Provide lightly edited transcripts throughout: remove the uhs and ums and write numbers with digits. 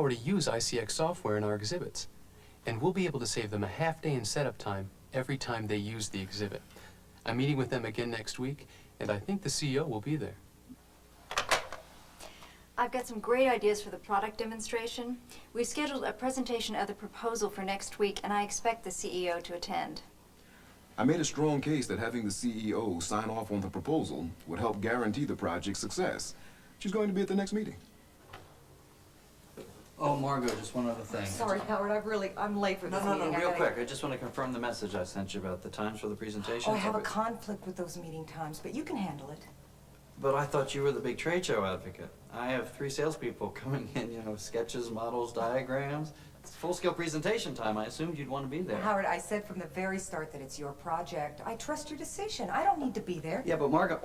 already use ICX software in our exhibits, and we'll be able to save them a half day in setup time every time they use the exhibit. I'm meeting with them again next week, and I think the CEO will be there. I've got some great ideas for the product demonstration. We've scheduled a presentation of the proposal for next week, and I expect the CEO to attend. I made a strong case that having the CEO sign off on the proposal would help guarantee the project's success. She's going to be at the next meeting. Oh, Margot, just one other thing. Sorry, Howard, I'm late for this meeting. No, real quick. I just want to confirm the message I sent you about the times for the presentation. Oh, I have a conflict with those meeting times, but you can handle it. But I thought you were the big trade show advocate. I have 3 salespeople coming in, you know, sketches, models, diagrams. It's full-scale presentation time. I assumed you'd want to be there. Howard, I said from the very start that it's your project. I trust your decision. I don't need to be there. Yeah, but Margot,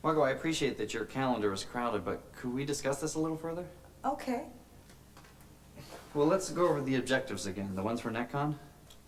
I appreciate that your calendar is crowded, but could we discuss this a little further? Okay. Well, let's go over the objectives again. The ones for NetCon?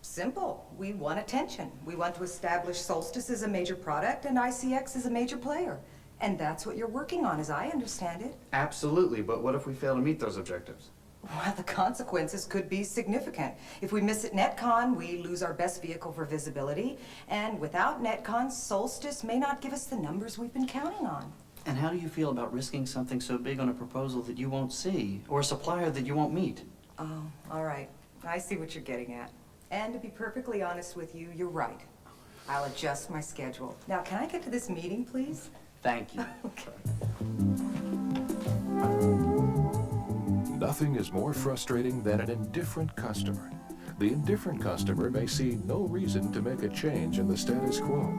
Simple. We want attention. We want to establish Solstice as a major product and ICX as a major player. And that's what you're working on, as I understand it. Absolutely, but what if we fail to meet those objectives? Well, the consequences could be significant. If we miss at NetCon, we lose our best vehicle for visibility. And without NetCon, Solstice may not give us the numbers we've been counting on. And how do you feel about risking something so big on a proposal that you won't see, or a supplier that you won't meet? Oh, all right. I see what you're getting at. And to be perfectly honest with you, you're right. I'll adjust my schedule. Now, can I get to this meeting, please? Thank you. Okay. Nothing is more frustrating than an indifferent customer. The indifferent customer may see no reason to make a change in the status quo.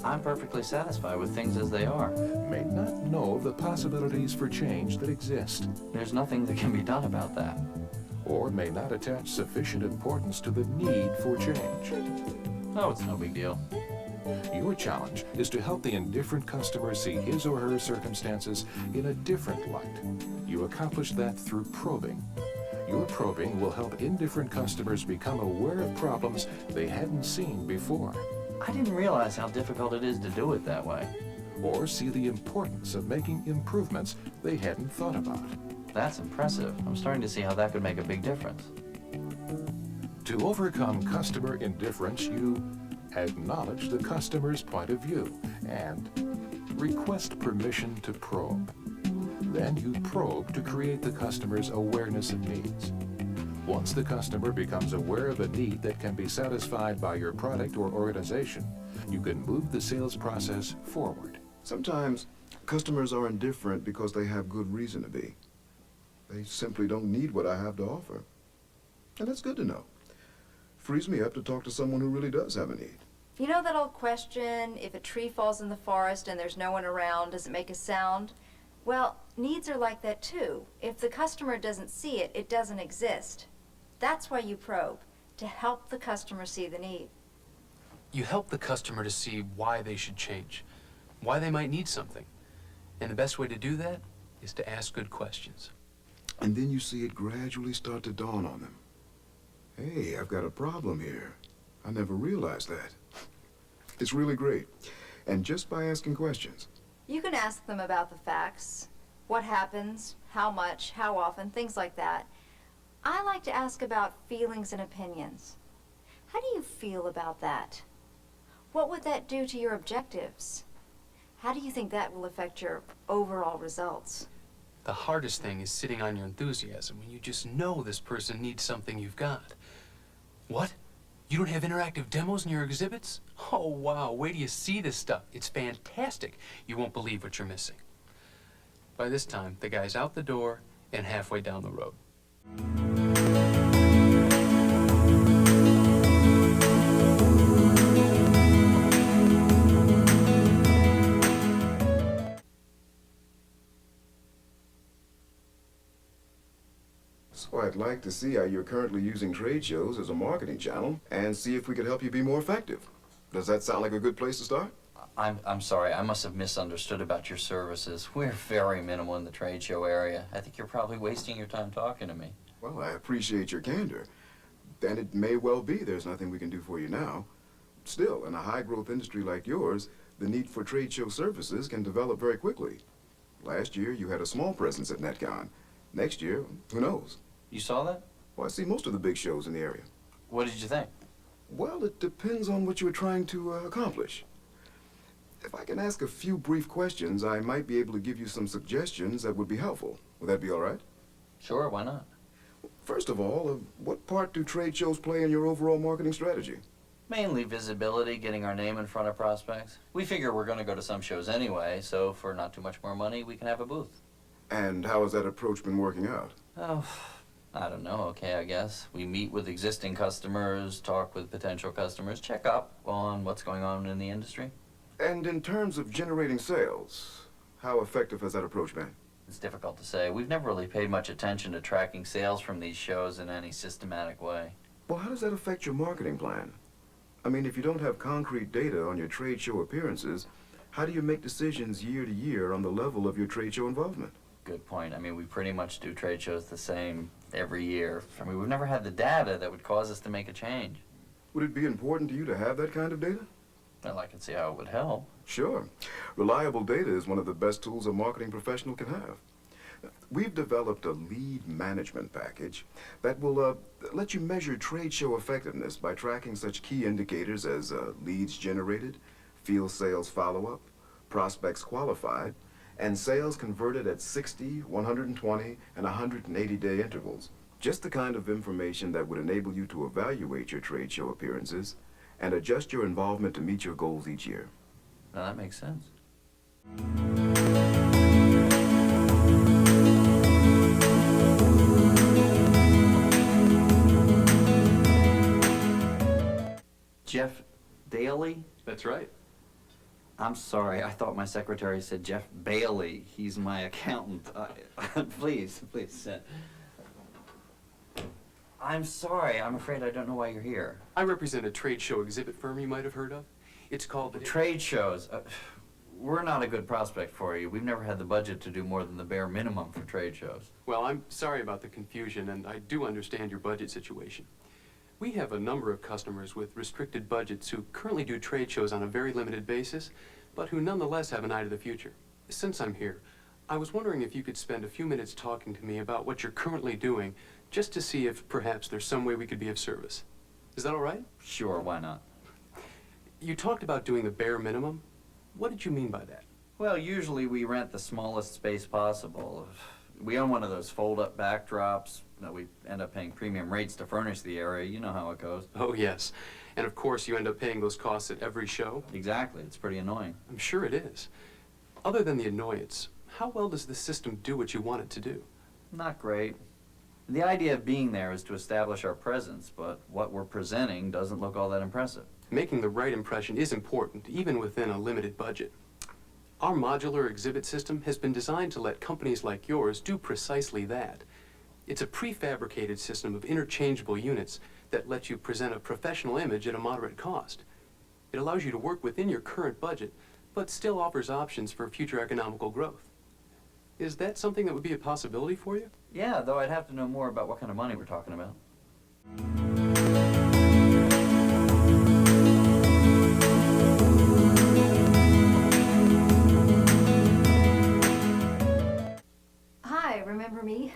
I'm perfectly satisfied with things as they are. May not know of the possibilities for change that exist. There's nothing that can be done about that. Or may not attach sufficient importance to the need for change. Oh, it's no big deal. Your challenge is to help the indifferent customer see his or her circumstances in a different light. You accomplish that through probing. Your probing will help indifferent customers become aware of problems they hadn't seen before. I didn't realize how difficult it is to do it that way. Or see the importance of making improvements they hadn't thought about. That's impressive. I'm starting to see how that could make a big difference. To overcome customer indifference, you acknowledge the customer's point of view and request permission to probe. Then you probe to create the customer's awareness of needs. Once the customer becomes aware of a need that can be satisfied by your product or organization, you can move the sales process forward. Sometimes customers are indifferent because they have good reason to be. They simply don't need what I have to offer. And that's good to know. Frees me up to talk to someone who really does have a need. You know that old question, if a tree falls in the forest and there's no one around, does it make a sound? Well, needs are like that too. If the customer doesn't see it, it doesn't exist. That's why you probe, to help the customer see the need. You help the customer to see why they should change, why they might need something. And the best way to do that is to ask good questions. And then you see it gradually start to dawn on them. Hey, I've got a problem here. I never realized that. It's really great. And just by asking questions. You can ask them about the facts, what happens, how much, how often, things like that. I like to ask about feelings and opinions. How do you feel about that? What would that do to your objectives? How do you think that will affect your overall results? The hardest thing is sitting on your enthusiasm when you just know this person needs something you've got. What? You don't have interactive demos in your exhibits? Oh, wow, wait till you see this stuff. It's fantastic. You won't believe what you're missing. By this time, the guy's out the door and halfway down the road. So I'd like to see how you're currently using trade shows as a marketing channel and see if we could help you be more effective. Does that sound like a good place to start? I'm sorry, I must have misunderstood about your services. We're very minimal in the trade show area. I think you're probably wasting your time talking to me. Well, I appreciate your candor. And it may well be there's nothing we can do for you now. Still, in a high-growth industry like yours, the need for trade show services can develop very quickly. Last year, you had a small presence at NetCon, Next year, who knows? You saw that? Well, I see most of the big shows in the area. What did you think? Well, it depends on what you were trying to accomplish. If I can ask a few brief questions, I might be able to give you some suggestions that would be helpful. Would that be all right? Sure, why not? First of all, what part do trade shows play in your overall marketing strategy? Mainly visibility, getting our name in front of prospects. We figure we're going to go to some shows anyway, so for not too much more money, we can have a booth. And how has that approach been working out? Oh, I don't know, okay, I guess. We meet with existing customers, talk with potential customers, check up on what's going on in the industry. And in terms of generating sales, how effective has that approach been? It's difficult to say. We've never really paid much attention to tracking sales from these shows in any systematic way. Well, how does that affect your marketing plan? I mean, if you don't have concrete data on your trade show appearances, how do you make decisions year to year on the level of your trade show involvement? Good point. I mean, we pretty much do trade shows the same every year. I mean, we've never had the data that would cause us to make a change. Would it be important to you to have that kind of data? Well, I can see how it would help. Sure. Reliable data is one of the best tools a marketing professional can have. We've developed a lead management package that will let you measure trade show effectiveness by tracking such key indicators as leads generated, field sales follow-up, prospects qualified, and sales converted at 60, 120, and 180-day intervals. Just the kind of information that would enable you to evaluate your trade show appearances and adjust your involvement to meet your goals each year. Now, that makes sense. Jeff Daly? That's right. I'm sorry, I thought my secretary said Jeff Bailey. He's my accountant. Please sit. I'm sorry, I'm afraid I don't know why you're here. I represent a trade show exhibit firm you might have heard of. It's called the Trade shows. We're not a good prospect for you. We've never had the budget to do more than the bare minimum for trade shows. Well, I'm sorry about the confusion, and I do understand your budget situation. We have a number of customers with restricted budgets who currently do trade shows on a very limited basis, but who nonetheless have an eye to the future. Since I'm here, I was wondering if you could spend a few minutes talking to me about what you're currently doing, just to see if perhaps there's some way we could be of service. Is that all right? Sure, why not? You talked about doing the bare minimum. What did you mean by that? Well, usually we rent the smallest space possible. We own one of those fold-up backdrops. We end up paying premium rates to furnish the area. You know how it goes. Oh, yes. And of course, you end up paying those costs at every show. Exactly. It's pretty annoying. I'm sure it is. Other than the annoyance, how well does the system do what you want it to do? Not great. The idea of being there is to establish our presence, but what we're presenting doesn't look all that impressive. Making the right impression is important, even within a limited budget. Our modular exhibit system has been designed to let companies like yours do precisely that. It's a prefabricated system of interchangeable units that lets you present a professional image at a moderate cost. It allows you to work within your current budget, but still offers options for future economical growth. Is that something that would be a possibility for you? Yeah, though I'd have to know more about what kind of money we're talking about. Hi, remember me?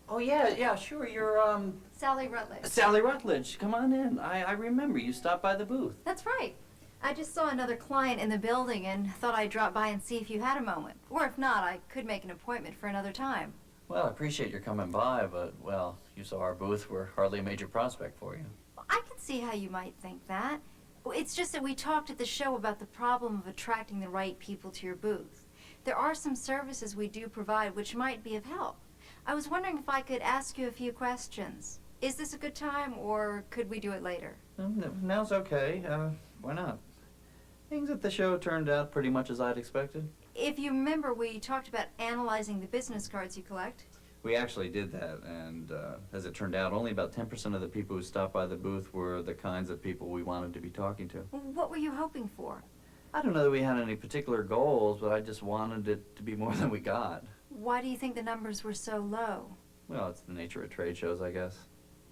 Oh, yeah, sure. You're, Sally Rutledge. Sally Rutledge. Come on in. I remember you stopped by the booth. That's right. I just saw another client in the building and thought I'd drop by and see if you had a moment. Or if not, I could make an appointment for another time. Well, I appreciate your coming by, but, well, you saw our booth. We're hardly a major prospect for you. I can see how you might think that. Well, it's just that we talked at the show about the problem of attracting the right people to your booth. There are some services we do provide which might be of help. I was wondering if I could ask you a few questions. Is this a good time, or could we do it later? Now's okay. Why not? Things at the show turned out pretty much as I'd expected. If you remember, we talked about analyzing the business cards you collect. We actually did that, and as it turned out, only about 10% of the people who stopped by the booth were the kinds of people we wanted to be talking to. What were you hoping for? I don't know that we had any particular goals, but I just wanted it to be more than we got. Why do you think the numbers were so low? Well, it's the nature of trade shows, I guess.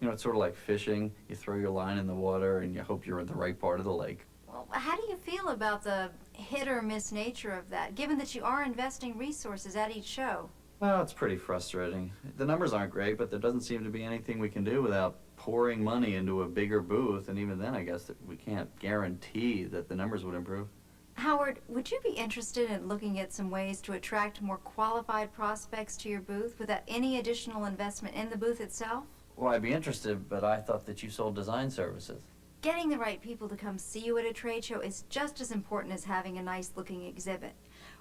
You know, it's sort of like fishing. You throw your line in the water, and you hope you're in the right part of the lake. Well, how do you feel about the hit or miss nature of that, given that you are investing resources at each show? Well, it's pretty frustrating. The numbers aren't great, but there doesn't seem to be anything we can do without pouring money into a bigger booth, and even then I guess that we can't guarantee that the numbers would improve. Howard, would you be interested in looking at some ways to attract more qualified prospects to your booth without any additional investment in the booth itself? Well, I'd be interested, but I thought that you sold design services. Getting the right people to come see you at a trade show is just as important as having a nice-looking exhibit.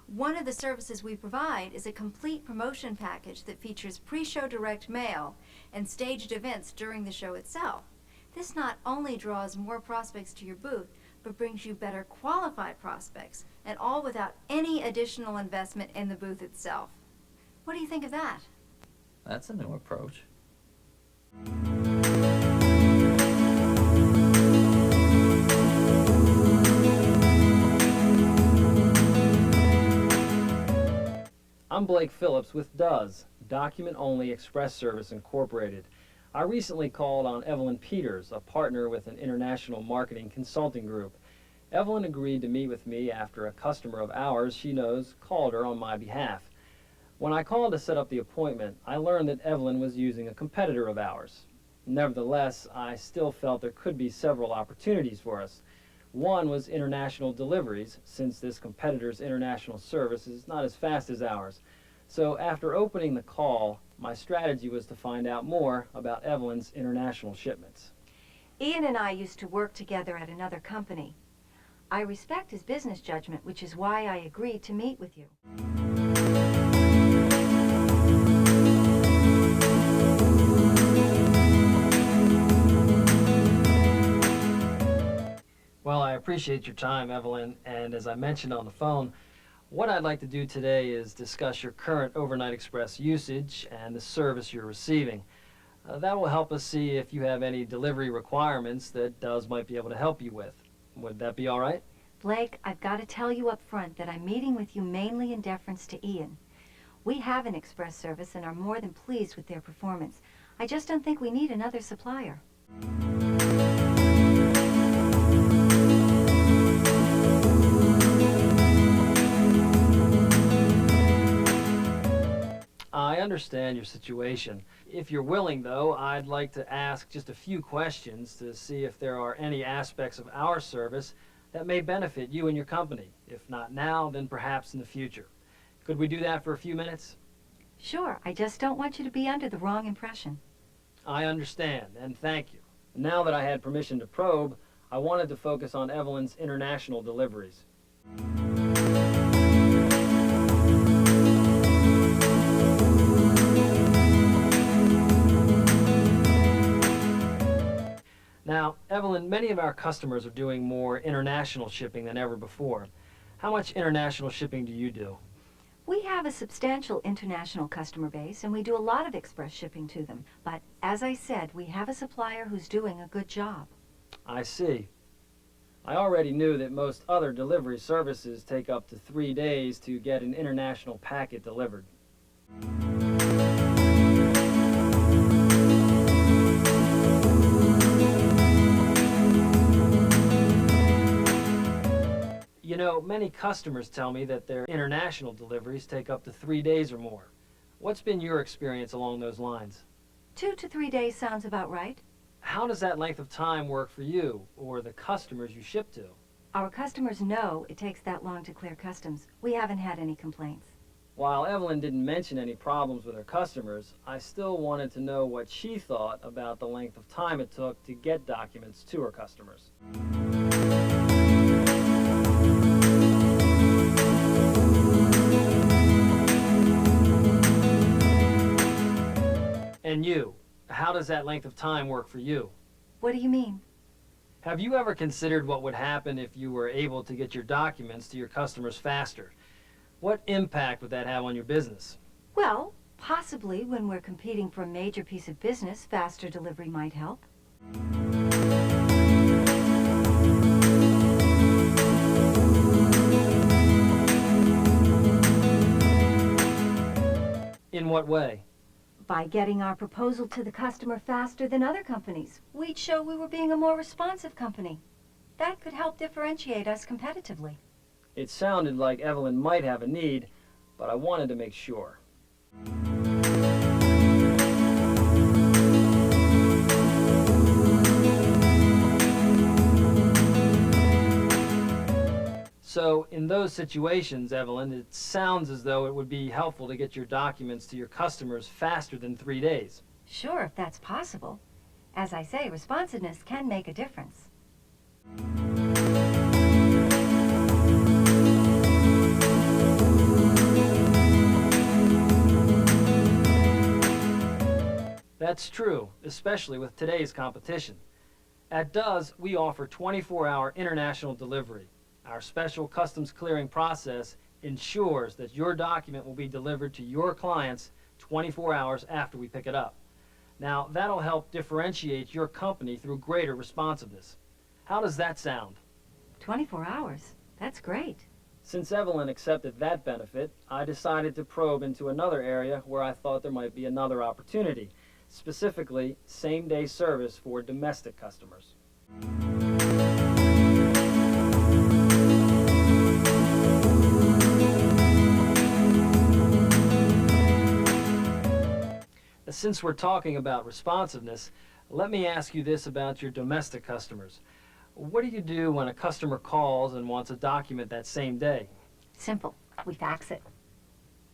One of the services we provide is a complete promotion package that features pre-show direct mail and staged events during the show itself. This not only draws more prospects to your booth, but brings you better qualified prospects, and all without any additional investment in the booth itself. What do you think of that? That's a new approach. I'm Blake Phillips with DOES, Document Only Express Service Incorporated. I recently called on Evelyn Peters, a partner with an international marketing consulting group. Evelyn agreed to meet with me after a customer of ours she knows called her on my behalf. When I called to set up the appointment, I learned that Evelyn was using a competitor of ours. Nevertheless, I still felt there could be several opportunities for us. One was international deliveries, since this competitor's international service is not as fast as ours. So after opening the call, my strategy was to find out more about Evelyn's international shipments. Ian and I used to work together at another company. I respect his business judgment, which is why I agreed to meet with you. Well, I appreciate your time, Evelyn, and as I mentioned on the phone, what I'd like to do today is discuss your current overnight express usage and the service you're receiving. That will help us see if you have any delivery requirements that DOES might be able to help you with. Would that be all right? Blake, I've got to tell you up front that I'm meeting with you mainly in deference to Ian. We have an express service and are more than pleased with their performance. I just don't think we need another supplier. I understand your situation. If you're willing, though, I'd like to ask just a few questions to see if there are any aspects of our service that may benefit you and your company. If not now, then perhaps in the future. Could we do that for a few minutes? Sure, I just don't want you to be under the wrong impression. I understand, and thank you. Now that I had permission to probe, I wanted to focus on Evelyn's international deliveries. Now, Evelyn, many of our customers are doing more international shipping than ever before. How much international shipping do you do? We have a substantial international customer base, and we do a lot of express shipping to them. But as I said, we have a supplier who's doing a good job. I see. I already knew that most other delivery services take up to 3 days to get an international packet delivered. You know, many customers tell me that their international deliveries take up to 3 days or more. What's been your experience along those lines? 2 to 3 days sounds about right. How does that length of time work for you or the customers you ship to? Our customers know it takes that long to clear customs. We haven't had any complaints. While Evelyn didn't mention any problems with her customers, I still wanted to know what she thought about the length of time it took to get documents to her customers. And you, how does that length of time work for you? What do you mean? Have you ever considered what would happen if you were able to get your documents to your customers faster? What impact would that have on your business? Well, possibly when we're competing for a major piece of business, faster delivery might help. In what way? By getting our proposal to the customer faster than other companies. We'd show we were being a more responsive company. That could help differentiate us competitively. It sounded like Evelyn might have a need, but I wanted to make sure. So in those situations, Evelyn, it sounds as though it would be helpful to get your documents to your customers faster than 3 days. Sure, if that's possible. As I say, responsiveness can make a difference. That's true, especially with today's competition. At DUS, we offer 24-hour international delivery. Our special customs clearing process ensures that your document will be delivered to your clients 24 hours after we pick it up. Now, that'll help differentiate your company through greater responsiveness. How does that sound? 24 hours. That's great. Since Evelyn accepted that benefit, I decided to probe into another area where I thought there might be another opportunity, specifically same-day service for domestic customers. Since we're talking about responsiveness, let me ask you this about your domestic customers. What do you do when a customer calls and wants a document that same day? Simple. We fax it.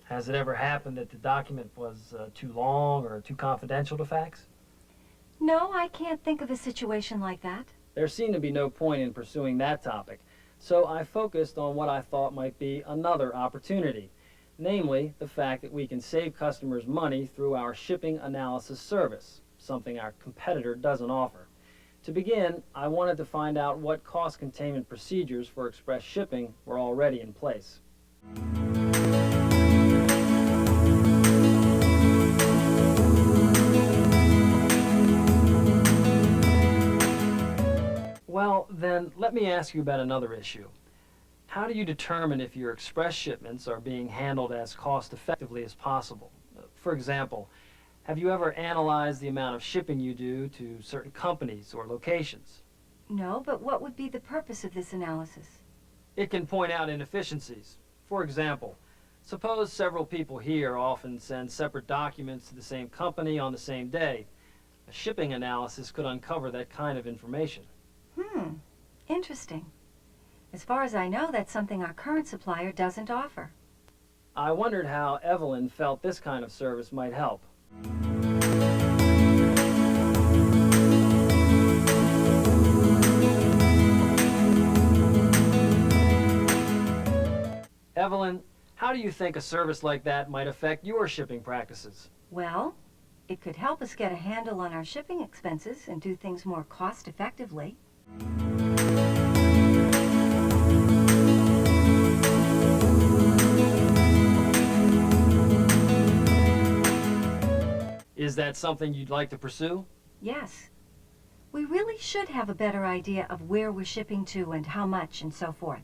Has it ever happened that the document was too long or too confidential to fax? No, I can't think of a situation like that. There seemed to be no point in pursuing that topic, so I focused on what I thought might be another opportunity. Namely, the fact that we can save customers money through our shipping analysis service, something our competitor doesn't offer. To begin, I wanted to find out what cost containment procedures for express shipping were already in place. Well, then, let me ask you about another issue. How do you determine if your express shipments are being handled as cost-effectively as possible? For example, have you ever analyzed the amount of shipping you do to certain companies or locations? No, but what would be the purpose of this analysis? It can point out inefficiencies. For example, suppose several people here often send separate documents to the same company on the same day. A shipping analysis could uncover that kind of information. Interesting. As far as I know, that's something our current supplier doesn't offer. I wondered how Evelyn felt this kind of service might help. Evelyn, how do you think a service like that might affect your shipping practices? Well, it could help us get a handle on our shipping expenses and do things more cost-effectively. Is that something you'd like to pursue? Yes. We really should have a better idea of where we're shipping to and how much and so forth.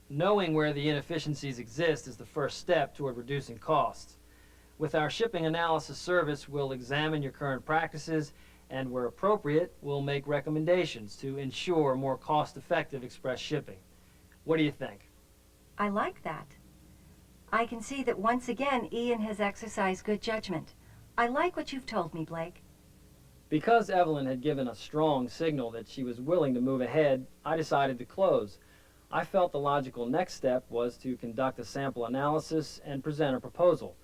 Knowing where the inefficiencies exist is the first step toward reducing costs. With our shipping analysis service, we'll examine your current practices and, where appropriate, we'll make recommendations to ensure more cost-effective express shipping. What do you think? I like that. I can see that once again Ian has exercised good judgment. I like what you've told me, Blake. Because Evelyn had given a strong signal that she was willing to move ahead, I decided to close. I felt the logical next step was to conduct a sample analysis and present a proposal.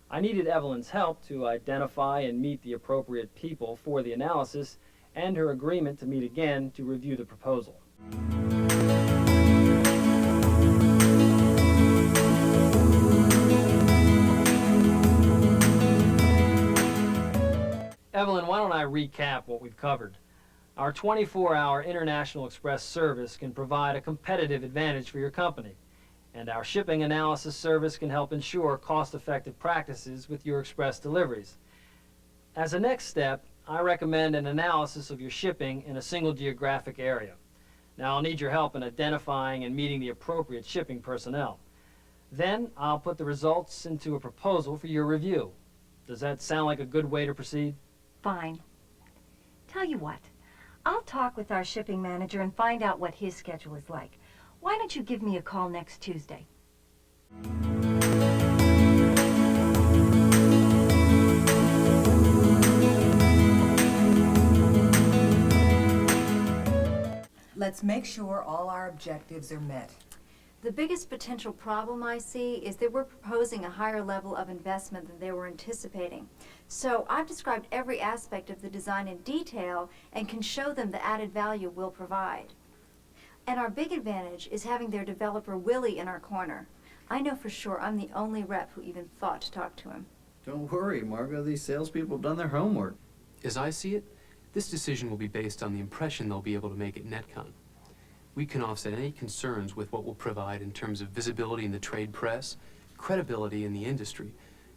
I needed Evelyn's help to identify and meet the appropriate people for the analysis, and her agreement to meet again to review the proposal. Evelyn, why don't I recap what we've covered? Our 24-hour International Express service can provide a competitive advantage for your company, and our shipping analysis service can help ensure cost-effective practices with your express deliveries. As a next step, I recommend an analysis of your shipping in a single geographic area. Now, I'll need your help in identifying and meeting the appropriate shipping personnel. Then, I'll put the results into a proposal for your review. Does that sound like a good way to proceed? Fine. Tell you what, I'll talk with our shipping manager and find out what his schedule is like. Why don't you give me a call next Tuesday? Let's make sure all our objectives are met. The biggest potential problem I see is that we're proposing a higher level of investment than they were anticipating. So I've described every aspect of the design in detail and can show them the added value we'll provide. And our big advantage is having their developer Willie in our corner. I know for sure I'm the only rep who even thought to talk to him. Don't worry, Margot, these salespeople have done their homework. As I see it, this decision will be based on the impression they'll be able to make at NetCon. We can offset any concerns with what we'll provide in terms of visibility in the trade press, credibility in the industry,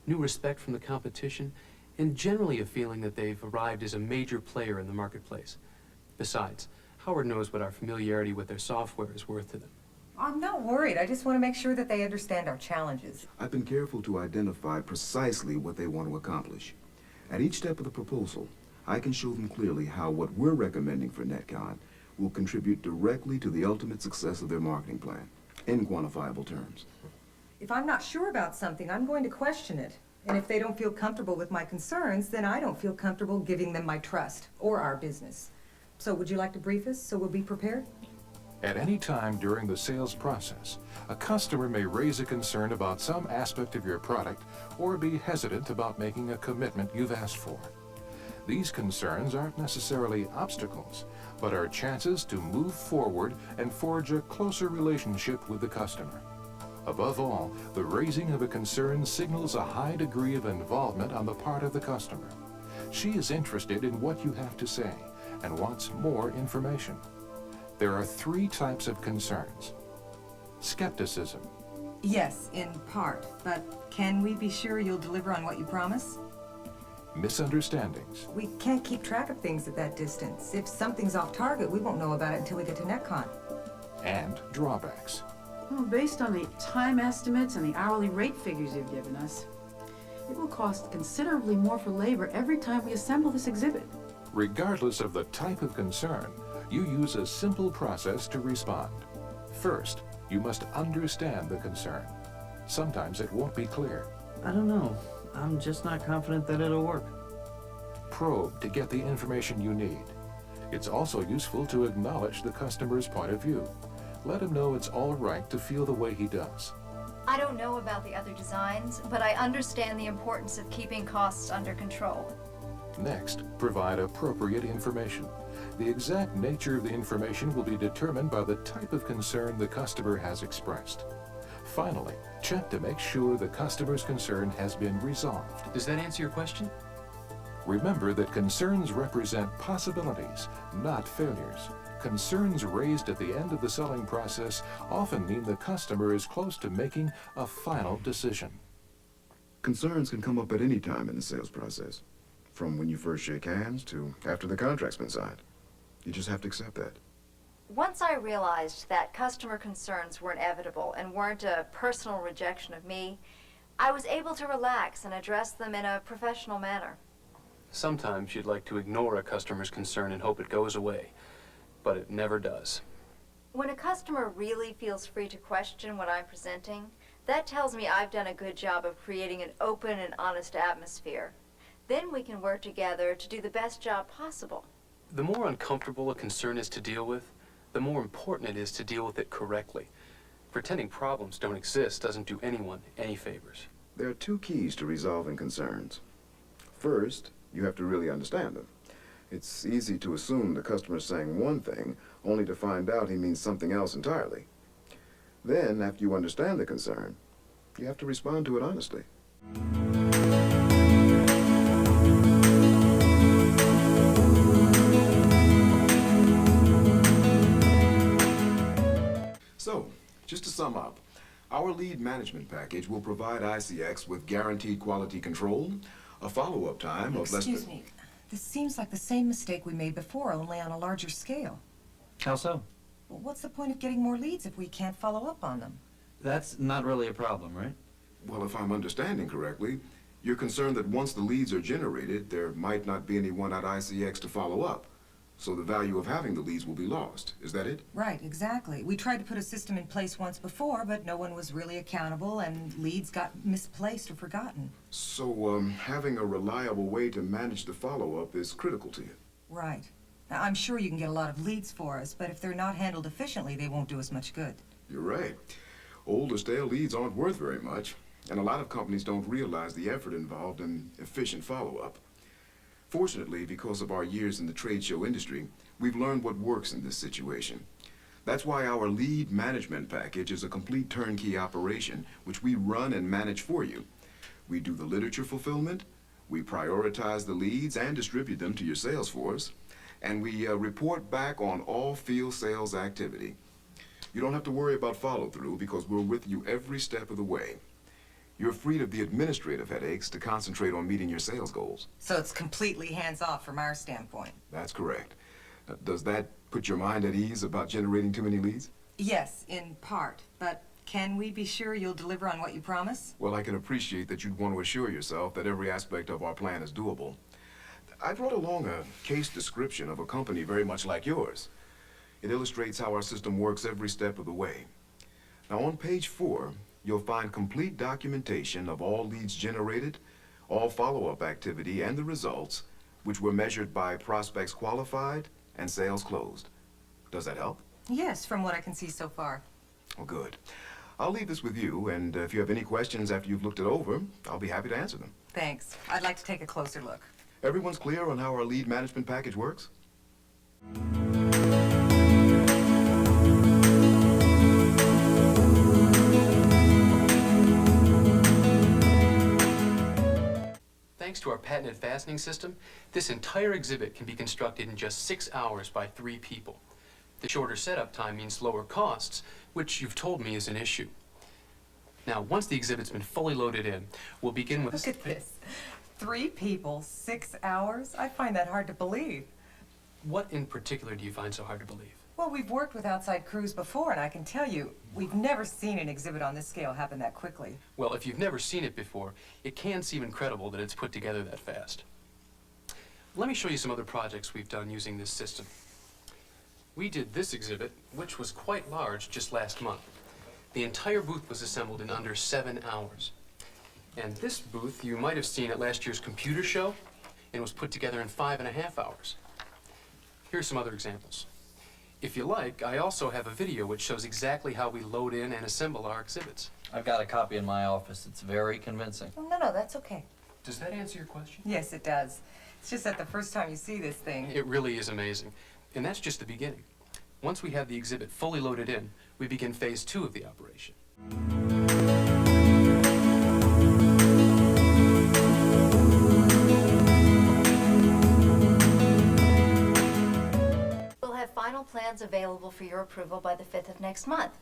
new respect from the competition, and generally a feeling that they've arrived as a major player in the marketplace. Besides, Howard knows what our familiarity with their software is worth to them. I'm not worried. I just want to make sure that they understand our challenges. I've been careful to identify precisely what they want to accomplish. At each step of the proposal, I can show them clearly how what we're recommending for NetCon will contribute directly to the ultimate success of their marketing plan, in quantifiable terms. If I'm not sure about something, I'm going to question it. And if they don't feel comfortable with my concerns, then I don't feel comfortable giving them my trust or our business. So would you like to brief us so we'll be prepared? At any time during the sales process, a customer may raise a concern about some aspect of your product or be hesitant about making a commitment you've asked for. These concerns aren't necessarily obstacles, but are chances to move forward and forge a closer relationship with the customer. Above all, the raising of a concern signals a high degree of involvement on the part of the customer. She is interested in what you have to say and wants more information. There are 3 types of concerns. Skepticism. Yes, in part. But can we be sure you'll deliver on what you promise? Misunderstandings. We can't keep track of things at that distance. If something's off target, we won't know about it until we get to NetCon. And drawbacks. Well, based on the time estimates and the hourly rate figures you've given us, it will cost considerably more for labor every time we assemble this exhibit. Regardless of the type of concern, you use a simple process to respond. First, you must understand the concern. Sometimes it won't be clear. I don't know. I'm just not confident that it'll work. Probe to get the information you need. It's also useful to acknowledge the customer's point of view. Let him know it's all right to feel the way he does. I don't know about the other designs, but I understand the importance of keeping costs under control. Next, provide appropriate information. The exact nature of the information will be determined by the type of concern the customer has expressed. Finally, check to make sure the customer's concern has been resolved. Does that answer your question? Remember that concerns represent possibilities, not failures. Concerns raised at the end of the selling process often mean the customer is close to making a final decision. Concerns can come up at any time in the sales process, from when you first shake hands to after the contract's been signed. You just have to accept that. Once I realized that customer concerns were inevitable and weren't a personal rejection of me, I was able to relax and address them in a professional manner. Sometimes you'd like to ignore a customer's concern and hope it goes away, but it never does. When a customer really feels free to question what I'm presenting, that tells me I've done a good job of creating an open and honest atmosphere. Then we can work together to do the best job possible. The more uncomfortable a concern is to deal with, the more important it is to deal with it correctly. Pretending problems don't exist doesn't do anyone any favors. There are 2 keys to resolving concerns. First, you have to really understand them. It's easy to assume the customer's saying one thing, only to find out he means something else entirely. Then, after you understand the concern, you have to respond to it honestly. So, just to sum up, our lead management package will provide ICX with guaranteed quality control, a follow-up time of less than... Excuse me. This seems like the same mistake we made before, only on a larger scale. How so? Well, what's the point of getting more leads if we can't follow up on them? That's not really a problem, right? Well, if I'm understanding correctly, you're concerned that once the leads are generated, there might not be anyone at ICX to follow up. So the value of having the leads will be lost. Is that it? Right, exactly. We tried to put a system in place once before, but no one was really accountable, and leads got misplaced or forgotten. So, having a reliable way to manage the follow-up is critical to you. Right. Now, I'm sure you can get a lot of leads for us, but if they're not handled efficiently, they won't do us much good. You're right. Old or stale leads aren't worth very much, and a lot of companies don't realize the effort involved in efficient follow-up. Fortunately, because of our years in the trade show industry, we've learned what works in this situation. That's why our lead management package is a complete turnkey operation, which we run and manage for you. We do the literature fulfillment, we prioritize the leads and distribute them to your sales force, and we report back on all field sales activity. You don't have to worry about follow-through because we're with you every step of the way. You're freed of the administrative headaches to concentrate on meeting your sales goals. So it's completely hands-off from our standpoint. That's correct. Does that put your mind at ease about generating too many leads? Yes, in part, but can we be sure you'll deliver on what you promise? Well, I can appreciate that you'd want to assure yourself that every aspect of our plan is doable. I brought along a case description of a company very much like yours. It illustrates how our system works every step of the way. Now, on page 4, you'll find complete documentation of all leads generated, all follow-up activity, and the results, which were measured by prospects qualified and sales closed. Does that help? Yes, from what I can see so far. Oh, good. I'll leave this with you, and if you have any questions after you've looked it over, I'll be happy to answer them. Thanks. I'd like to take a closer look. Everyone's clear on how our lead management package works? Thanks to our patented fastening system, this entire exhibit can be constructed in just 6 hours by 3 people. The shorter setup time means lower costs, which you've told me is an issue. Now, once the exhibit's been fully loaded in, we'll begin with... Look at this. 3 people, 6 hours? I find that hard to believe. What in particular do you find so hard to believe? Well, we've worked with outside crews before, and I can tell you, we've never seen an exhibit on this scale happen that quickly. Well, if you've never seen it before, it can seem incredible that it's put together that fast. Let me show you some other projects we've done using this system. We did this exhibit, which was quite large, just last month. The entire booth was assembled in under 7 hours. And this booth you might have seen at last year's computer show, and was put together in 5.5 hours. Here's some other examples. If you like, I also have a video which shows exactly how we load in and assemble our exhibits. I've got a copy in my office. It's very convincing. Oh, no, that's okay. Does that answer your question? Yes, it does. It's just that the first time you see this thing... It really is amazing. And that's just the beginning. Once we have the exhibit fully loaded in, we begin phase 2 of the operation. We'll have final plans available for your approval by the 5th of next month.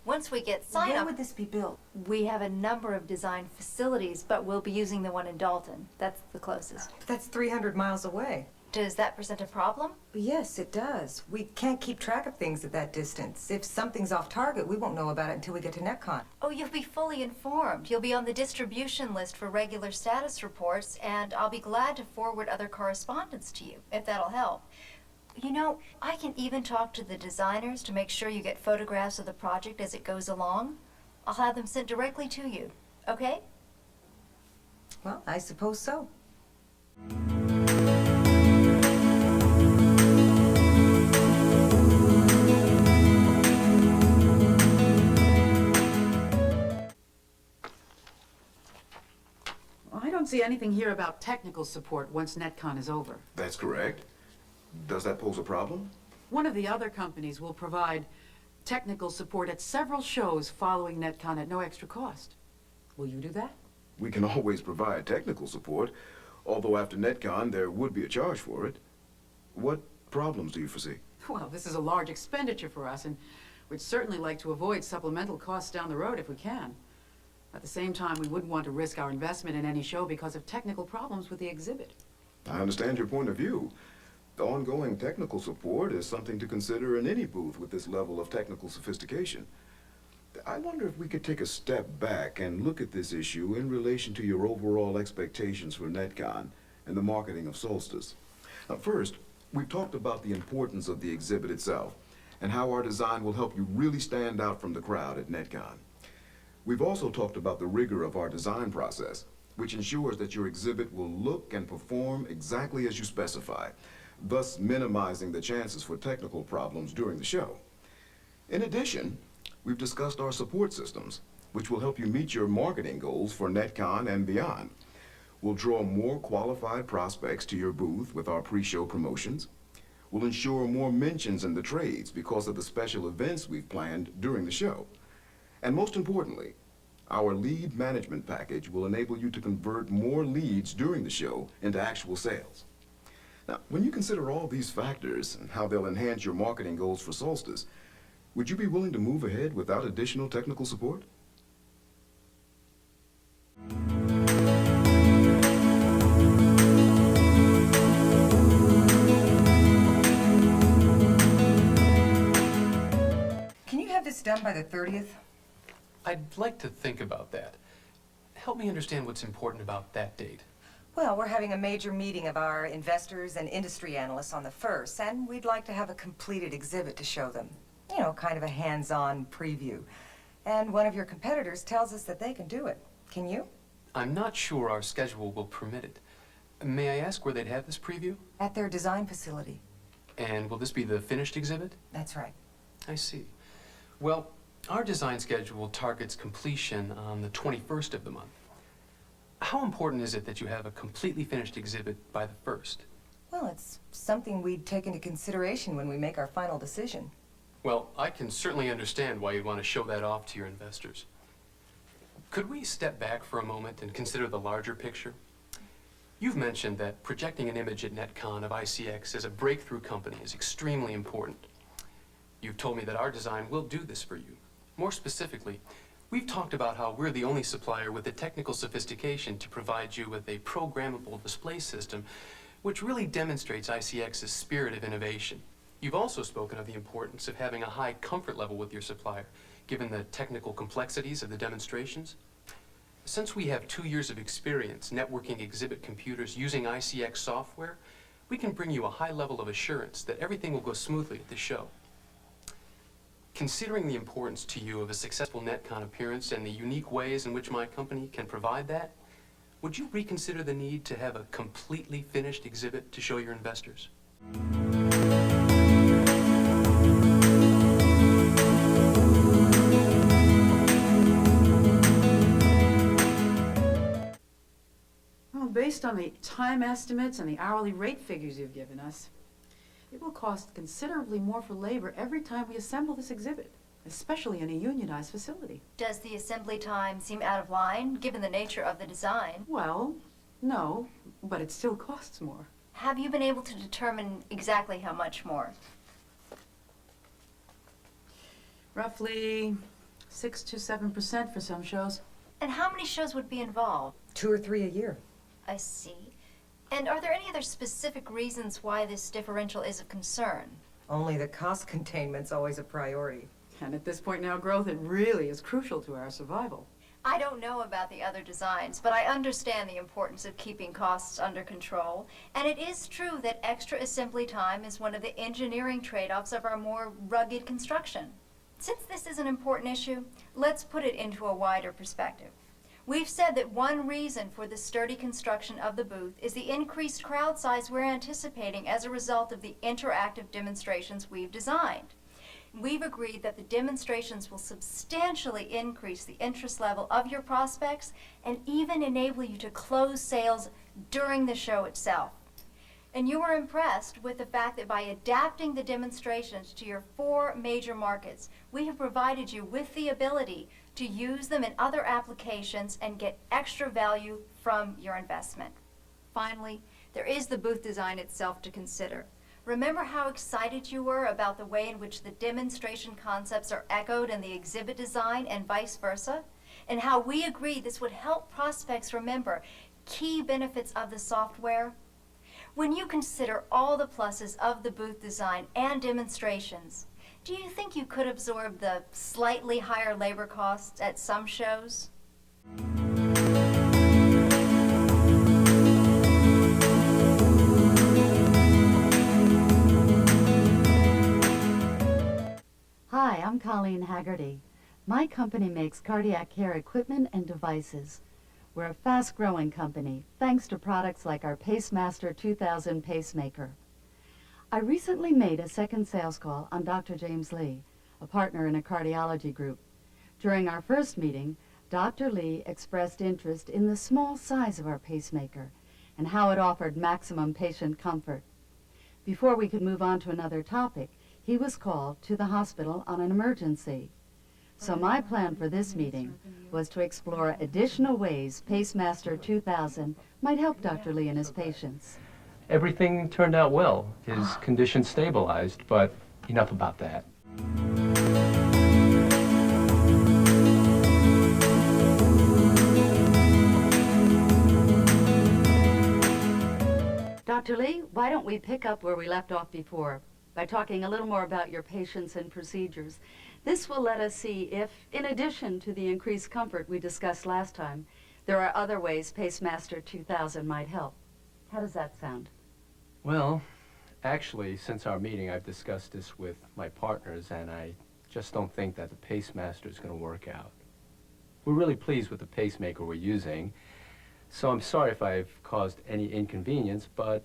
Once we get sign-up... Where would this be built? We have a number of design facilities, but we'll be using the one in Dalton. That's the closest. That's 300 miles away. Does that present a problem? Yes, it does. We can't keep track of things at that distance. If something's off target, we won't know about it until we get to NetCon. Oh, you'll be fully informed. You'll be on the distribution list for regular status reports, and I'll be glad to forward other correspondence to you, if that'll help. You know, I can even talk to the designers to make sure you get photographs of the project as it goes along. I'll have them sent directly to you, okay? Well, I suppose so. I don't see anything here about technical support once NetCon is over. That's correct. Does that pose a problem? One of the other companies will provide technical support at several shows following NetCon at no extra cost. Will you do that? We can always provide technical support, although after NetCon there would be a charge for it. What problems do you foresee? Well, this is a large expenditure for us, and we'd certainly like to avoid supplemental costs down the road if we can. At the same time, we wouldn't want to risk our investment in any show because of technical problems with the exhibit. I understand your point of view. The ongoing technical support is something to consider in any booth with this level of technical sophistication. I wonder if we could take a step back and look at this issue in relation to your overall expectations for NetCon and the marketing of Solstice. First, We've talked about the importance of the exhibit itself and how our design will help you really stand out from the crowd at NetCon. We've also talked about the rigor of our design process, which ensures that your exhibit will look and perform exactly as you specify, thus minimizing the chances for technical problems during the show. In addition, we've discussed our support systems, which will help you meet your marketing goals for NetCon and beyond. We'll draw more qualified prospects to your booth with our pre-show promotions. We'll ensure more mentions in the trades because of the special events we've planned during the show. And most importantly, our lead management package will enable you to convert more leads during the show into actual sales. Now, when you consider all these factors and how they'll enhance your marketing goals for Solstice, would you be willing to move ahead without additional technical support? Can you have this done by the 30th? I'd like to think about that. Help me understand what's important about that date. Well, we're having a major meeting of our investors and industry analysts on the 1st, and we'd like to have a completed exhibit to show them. You know, kind of a hands-on preview. And one of your competitors tells us that they can do it. Can you? I'm not sure our schedule will permit it. May I ask where they'd have this preview? At their design facility. And will this be the finished exhibit? That's right. I see. Well, our design schedule targets completion on the 21st of the month. How important is it that you have a completely finished exhibit by the 1st? Well, it's something we'd take into consideration when we make our final decision. Well, I can certainly understand why you'd want to show that off to your investors. Could we step back for a moment and consider the larger picture? You've mentioned that projecting an image at NetCon of ICX as a breakthrough company is extremely important. You've told me that our design will do this for you. More specifically, we've talked about how we're the only supplier with the technical sophistication to provide you with a programmable display system which really demonstrates ICX's spirit of innovation. You've also spoken of the importance of having a high comfort level with your supplier, given the technical complexities of the demonstrations. Since we have 2 years of experience networking exhibit computers using ICX software, we can bring you a high level of assurance that everything will go smoothly at the show. Considering the importance to you of a successful NetCon appearance and the unique ways in which my company can provide that, would you reconsider the need to have a completely finished exhibit to show your investors? Well, based on the time estimates and the hourly rate figures you've given us, it will cost considerably more for labor every time we assemble this exhibit, especially in a unionized facility. Does the assembly time seem out of line, given the nature of the design? Well, no, but it still costs more. Have you been able to determine exactly how much more? Roughly 6 to 7% for some shows. And how many shows would be involved? 2 or 3 a year. I see. And are there any other specific reasons why this differential is of concern? Only the cost containment's always a priority. And at this point now, growth, it really is crucial to our survival. I don't know about the other designs, but I understand the importance of keeping costs under control. And it is true that extra assembly time is one of the engineering trade-offs of our more rugged construction. Since this is an important issue, let's put it into a wider perspective. We've said that one reason for the sturdy construction of the booth is the increased crowd size we're anticipating as a result of the interactive demonstrations we've designed. We've agreed that the demonstrations will substantially increase the interest level of your prospects and even enable you to close sales during the show itself. And you were impressed with the fact that by adapting the demonstrations to your 4 major markets, we have provided you with the ability to use them in other applications and get extra value from your investment. Finally, there is the booth design itself to consider. Remember how excited you were about the way in which the demonstration concepts are echoed in the exhibit design and vice versa? And how we agreed this would help prospects remember key benefits of the software? When you consider all the pluses of the booth design and demonstrations, do you think you could absorb the slightly higher labor costs at some shows? Hi, I'm Colleen Haggerty. My company makes cardiac care equipment and devices. We're a fast-growing company, thanks to products like our Pacemaster 2000 pacemaker. I recently made a second sales call on Dr. James Lee, a partner in a cardiology group. During our first meeting, Dr. Lee expressed interest in the small size of our pacemaker and how it offered maximum patient comfort. Before we could move on to another topic, he was called to the hospital on an emergency. So my plan for this meeting was to explore additional ways Pacemaster 2000 might help Dr. Lee and his patients. Everything turned out well. His condition stabilized, but enough about that. Dr. Lee, why don't we pick up where we left off before by talking a little more about your patients and procedures. This will let us see if, in addition to the increased comfort we discussed last time, there are other ways Pacemaster 2000 might help. How does that sound? Well, actually, since our meeting, I've discussed this with my partners, and I just don't think that the pacemaster is going to work out. We're really pleased with the pacemaker we're using, so I'm sorry if I've caused any inconvenience, but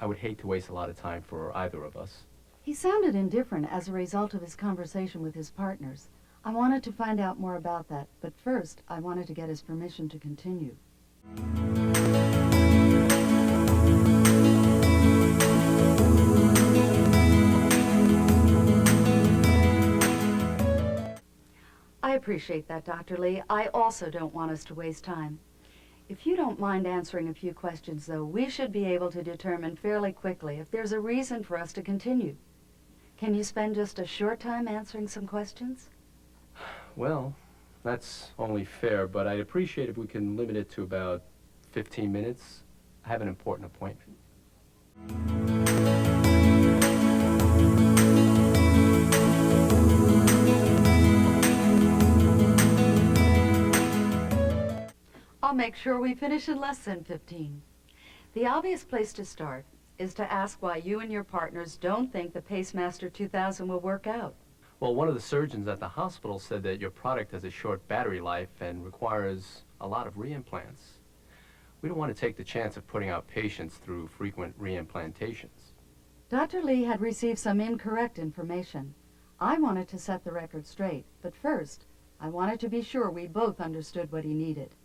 I would hate to waste a lot of time for either of us. He sounded indifferent as a result of his conversation with his partners. I wanted to find out more about that, but first I wanted to get his permission to continue. I appreciate that, Dr. Lee. I also don't want us to waste time. If you don't mind answering a few questions, though, we should be able to determine fairly quickly if there's a reason for us to continue. Can you spend just a short time answering some questions? Well, that's only fair, but I'd appreciate if we can limit it to about 15 minutes. I have an important appointment. I'll make sure we finish in less than 15. The obvious place to start is to ask why you and your partners don't think the Pacemaster 2000 will work out. Well, one of the surgeons at the hospital said that your product has a short battery life and requires a lot of reimplants. We don't want to take the chance of putting out patients through frequent reimplantations. Dr. Lee had received some incorrect information. I wanted to set the record straight, but first, I wanted to be sure we both understood what he needed.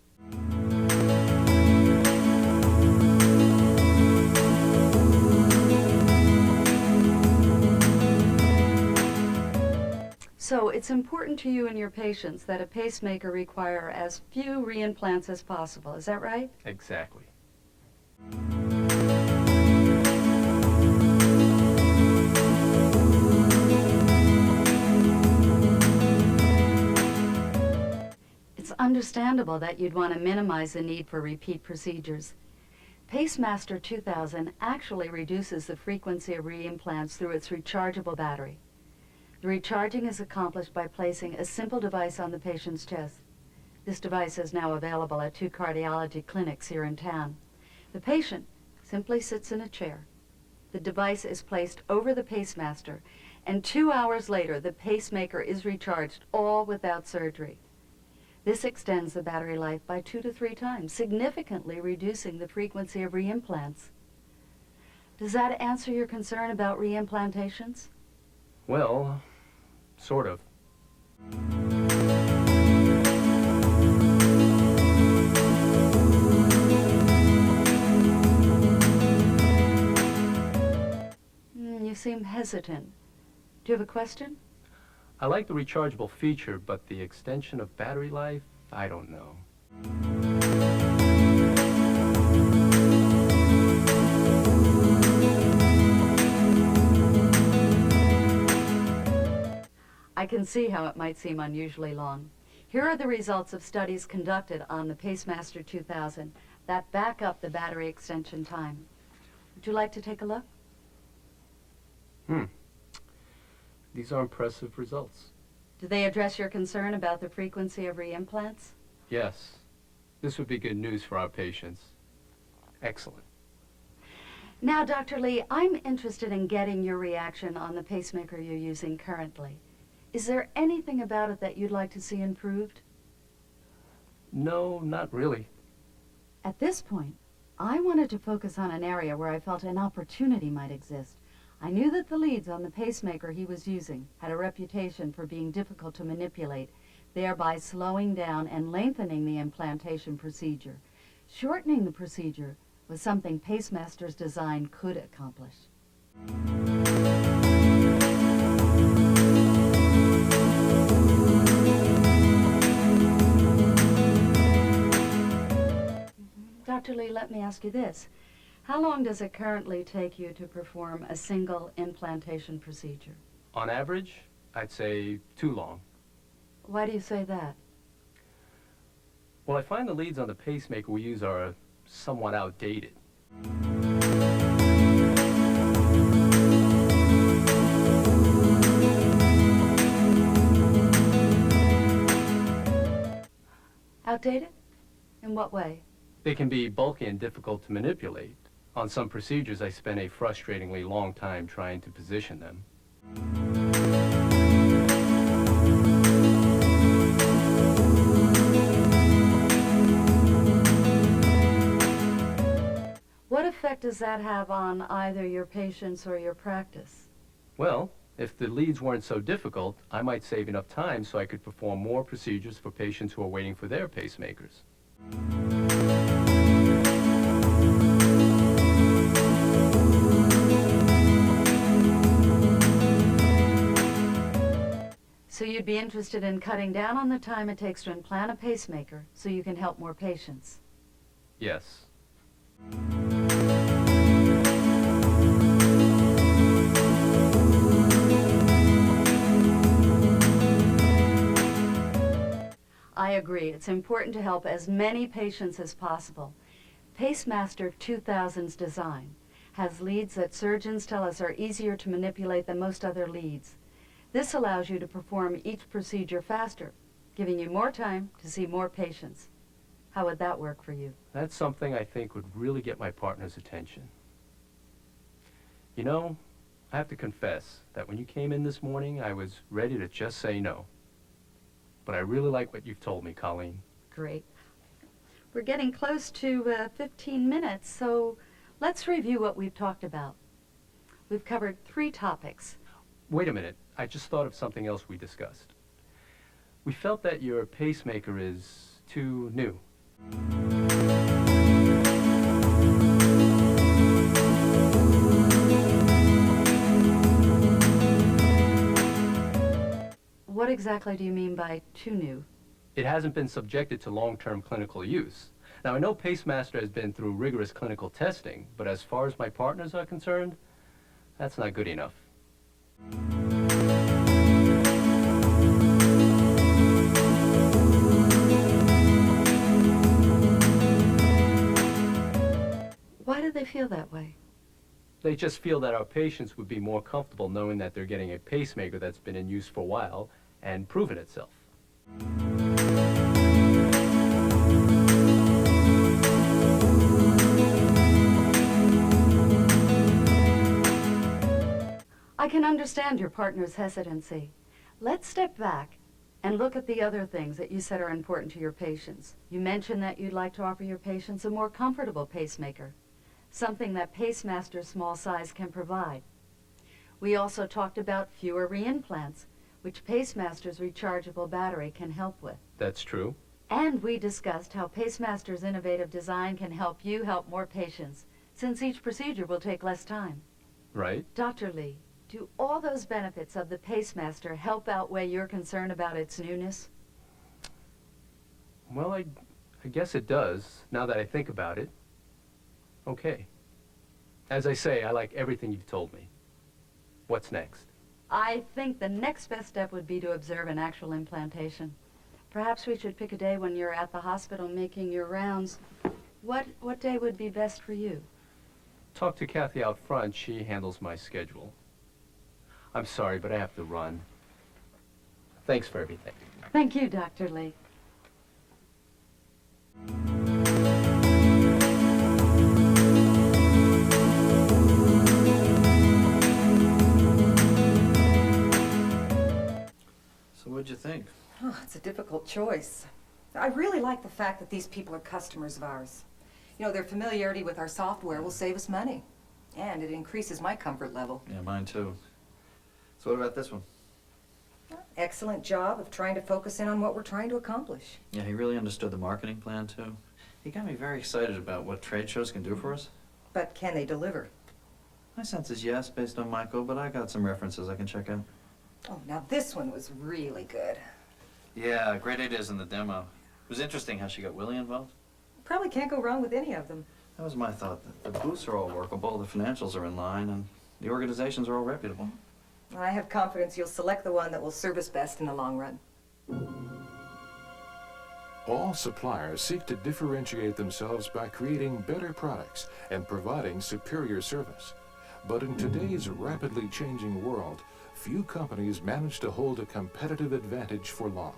So it's important to you and your patients that a pacemaker require as few reimplants as possible. Is that right? Exactly. It's understandable that you'd want to minimize the need for repeat procedures. Pacemaster 2000 actually reduces the frequency of reimplants through its rechargeable battery. The recharging is accomplished by placing a simple device on the patient's chest. This device is now available at 2 cardiology clinics here in town. The patient simply sits in a chair. The device is placed over the pacemaster, and 2 hours later, the pacemaker is recharged, all without surgery. This extends the battery life by 2 to 3 times, significantly reducing the frequency of reimplants. Does that answer your concern about reimplantations? Well, sort of. You seem hesitant. Do you have a question? I like the rechargeable feature, but the extension of battery life, I don't know. I can see how it might seem unusually long. Here are the results of studies conducted on the Pacemaster 2000 that back up the battery extension time. Would you like to take a look? These are impressive results. Do they address your concern about the frequency of reimplants? Yes, this would be good news for our patients. Excellent. Now, Dr. Lee, I'm interested in getting your reaction on the pacemaker you're using currently. Is there anything about it that you'd like to see improved? No, not really. At this point, I wanted to focus on an area where I felt an opportunity might exist. I knew that the leads on the pacemaker he was using had a reputation for being difficult to manipulate, thereby slowing down and lengthening the implantation procedure. Shortening the procedure was something Pacemaster's design could accomplish. Dr. Lee, let me ask you this. How long does it currently take you to perform a single implantation procedure? On average, I'd say too long. Why do you say that? Well, I find the leads on the pacemaker we use are somewhat outdated. Outdated? In what way? They can be bulky and difficult to manipulate. On some procedures, I spend a frustratingly long time trying to position them. What effect does that have on either your patients or your practice? Well, if the leads weren't so difficult, I might save enough time so I could perform more procedures for patients who are waiting for their pacemakers. So you'd be interested in cutting down on the time it takes to implant a pacemaker so you can help more patients? Yes. I agree. It's important to help as many patients as possible. Pacemaster 2000's design has leads that surgeons tell us are easier to manipulate than most other leads. This allows you to perform each procedure faster, giving you more time to see more patients. How would that work for you? That's something I think would really get my partner's attention. You know, I have to confess that when you came in this morning, I was ready to just say no. But I really like what you've told me, Colleen. Great. We're getting close to 15 minutes, so let's review what we've talked about. We've covered 3 topics. Wait a minute. I just thought of something else we discussed. We felt that your pacemaker is too new. What exactly do you mean by too new? It hasn't been subjected to long-term clinical use. Now, I know Pacemaster has been through rigorous clinical testing, but as far as my partners are concerned, that's not good enough. Why do they feel that way? They just feel that our patients would be more comfortable knowing that they're getting a pacemaker that's been in use for a while and proven itself. I can understand your partner's hesitancy. Let's step back and look at the other things that you said are important to your patients. You mentioned that you'd like to offer your patients a more comfortable pacemaker, something that Pacemaster's small size can provide. We also talked about fewer reimplants, which Pacemaster's rechargeable battery can help with. That's true. And we discussed how Pacemaster's innovative design can help you help more patients, since each procedure will take less time. Right? Dr. Lee, do all those benefits of the Pacemaster help outweigh your concern about its newness? Well, I guess it does, now that I think about it. Okay. As I say, I like everything you've told me. What's next? I think the next best step would be to observe an actual implantation. Perhaps we should pick a day when you're at the hospital making your rounds. What day would be best for you? Talk to Kathy out front. She handles my schedule. I'm sorry, but I have to run. Thanks for everything. Thank you, Dr. Lee. So what'd you think? Oh, it's a difficult choice. I really like the fact that these people are customers of ours. You know, their familiarity with our software will save us money. And it increases my comfort level. Yeah, mine too. So what about this one? Excellent job of trying to focus in on what we're trying to accomplish. Yeah, he really understood the marketing plan too. He got me very excited about what trade shows can do for us. But can they deliver? My sense is yes, based on Michael, but I got some references I can check out. Oh, now this one was really good. Yeah, great ideas in the demo. It was interesting how she got Willie involved. Probably can't go wrong with any of them. That was my thought. The booths are all workable, the financials are in line, and the organizations are all reputable. I have confidence you'll select the one that will serve us best in the long run. All suppliers seek to differentiate themselves by creating better products and providing superior service. But in today's rapidly changing world, few companies manage to hold a competitive advantage for long.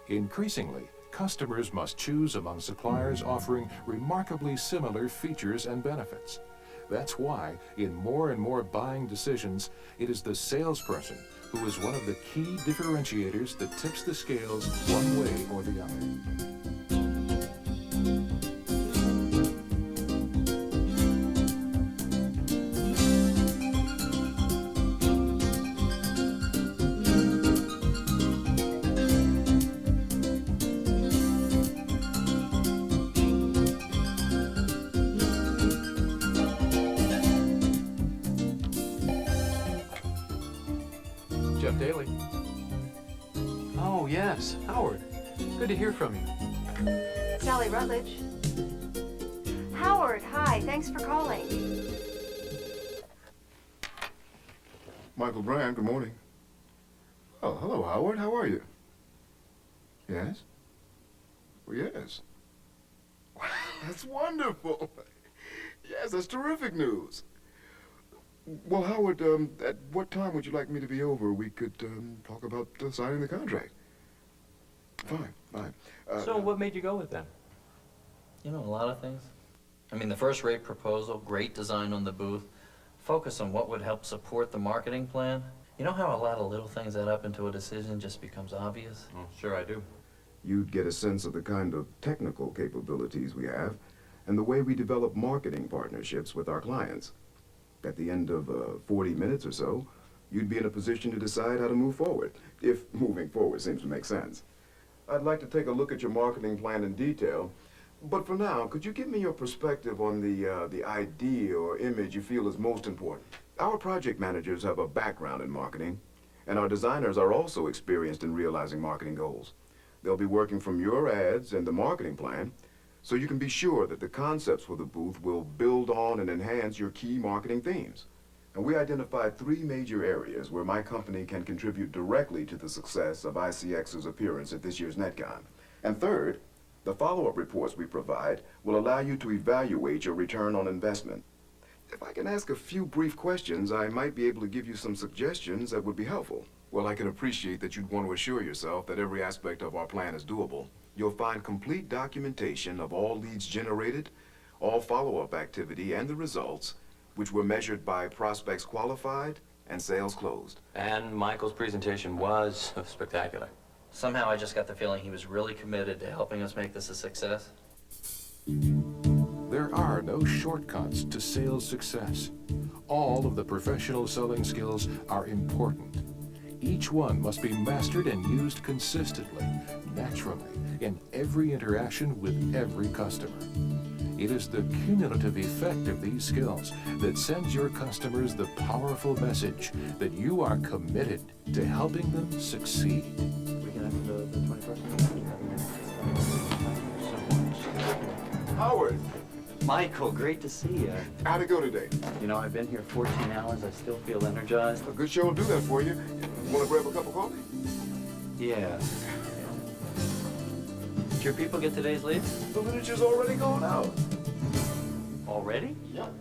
Increasingly, customers must choose among suppliers offering remarkably similar features and benefits. That's why, in more and more buying decisions, it is the salesperson who is one of the key differentiators that tips the scales one way or the other. Jeff Daly. Oh, yes, Howard. Good to hear from you. Sally Rutledge. Howard, hi. Thanks for calling. Michael Brand, good morning. Oh, hello, Howard. How are you? Yes? Well, yes. Wow, that's wonderful. Yes, that's terrific news. Well, Howard, at what time would you like me to be over? We could talk about signing the contract. Fine, fine. So what made you go with them? You know, a lot of things. I mean, the first-rate proposal, great design on the booth, focus on what would help support the marketing plan. You know how a lot of little things add up into a decision just becomes obvious? Oh, sure I do. You'd get a sense of the kind of technical capabilities we have and the way we develop marketing partnerships with our clients. At the end of 40 minutes or so, you'd be in a position to decide how to move forward, if moving forward seems to make sense. I'd like to take a look at your marketing plan in detail, but for now, could you give me your perspective on the idea or image you feel is most important? Our project managers have a background in marketing, and our designers are also experienced in realizing marketing goals. They'll be working from your ads and the marketing plan, so you can be sure that the concepts for the booth will build on and enhance your key marketing themes. And we identified 3 major areas where my company can contribute directly to the success of ICX's appearance at this year's NetCon. And third, the follow-up reports we provide will allow you to evaluate your return on investment. If I can ask a few brief questions, I might be able to give you some suggestions that would be helpful. Well, I can appreciate that you'd want to assure yourself that every aspect of our plan is doable. You'll find complete documentation of all leads generated, all follow-up activity, and the results, which were measured by prospects qualified and sales closed. And Michael's presentation was spectacular. Somehow I just got the feeling he was really committed to helping us make this a success. There are no shortcuts to sales success. All of the professional selling skills are important. Each one must be mastered and used consistently, naturally, in every interaction with every customer. It is the cumulative effect of these skills that sends your customers the powerful message that you are committed to helping them succeed. We can have the 21st. Howard, Michael, great to see you. how'd it go today? You know, I've been here 14 hours. I still feel energized. A good show will do that for you. Want to grab a cup of coffee? Yeah. Did your people get today's leads? The literature's already gone out. Already? Yep.